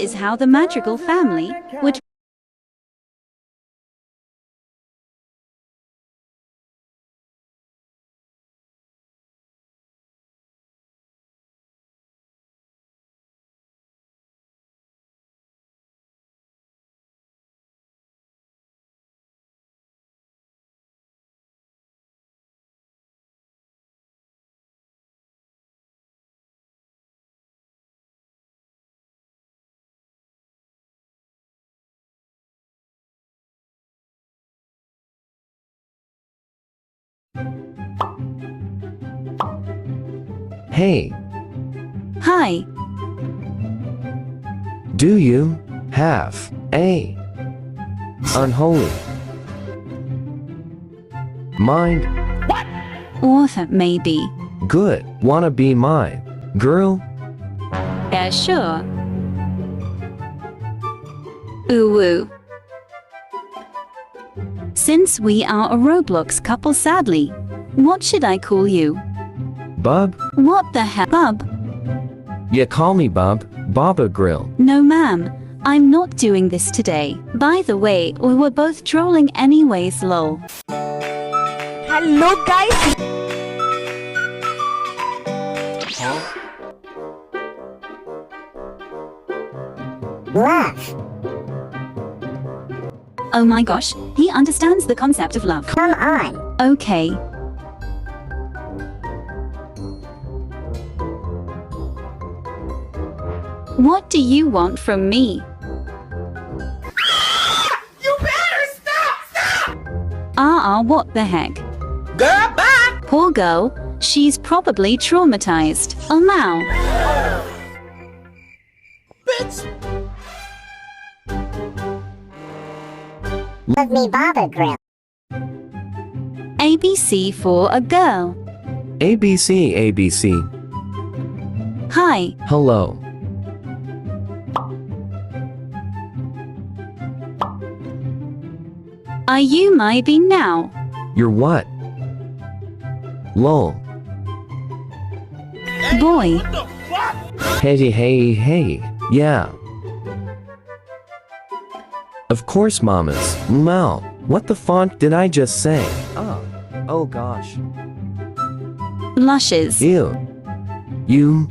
is how the magical family would. Hey, Hi, do you have a unholy mind? author maybe. Good. Wanna be my girl? Yeah, sure. Ooh. Since we are a Roblox couple, sadly, what should I call you? Bub? What the hell, bub? Yeah, call me Bub. Baba Grill. No ma'am, I'm not doing this today. By the way, we were both trolling anyways, lol. Hello guys. Love. Oh my gosh, he understands the concept of love. Come on. Okay. What do you want from me? You better stop! What the heck? Girl, bye! Poor girl, she's probably traumatized. Allow. Bitch! Love me Baba Grill. ABC for a girl. ABC, ABC. Hi, Hello. are you my bee now? You're what? Lol. Boy, What the fuck? Hey. Yeah. Of course, mamas. Mal. What the font did I just say? Oh gosh. blushes. Ew. You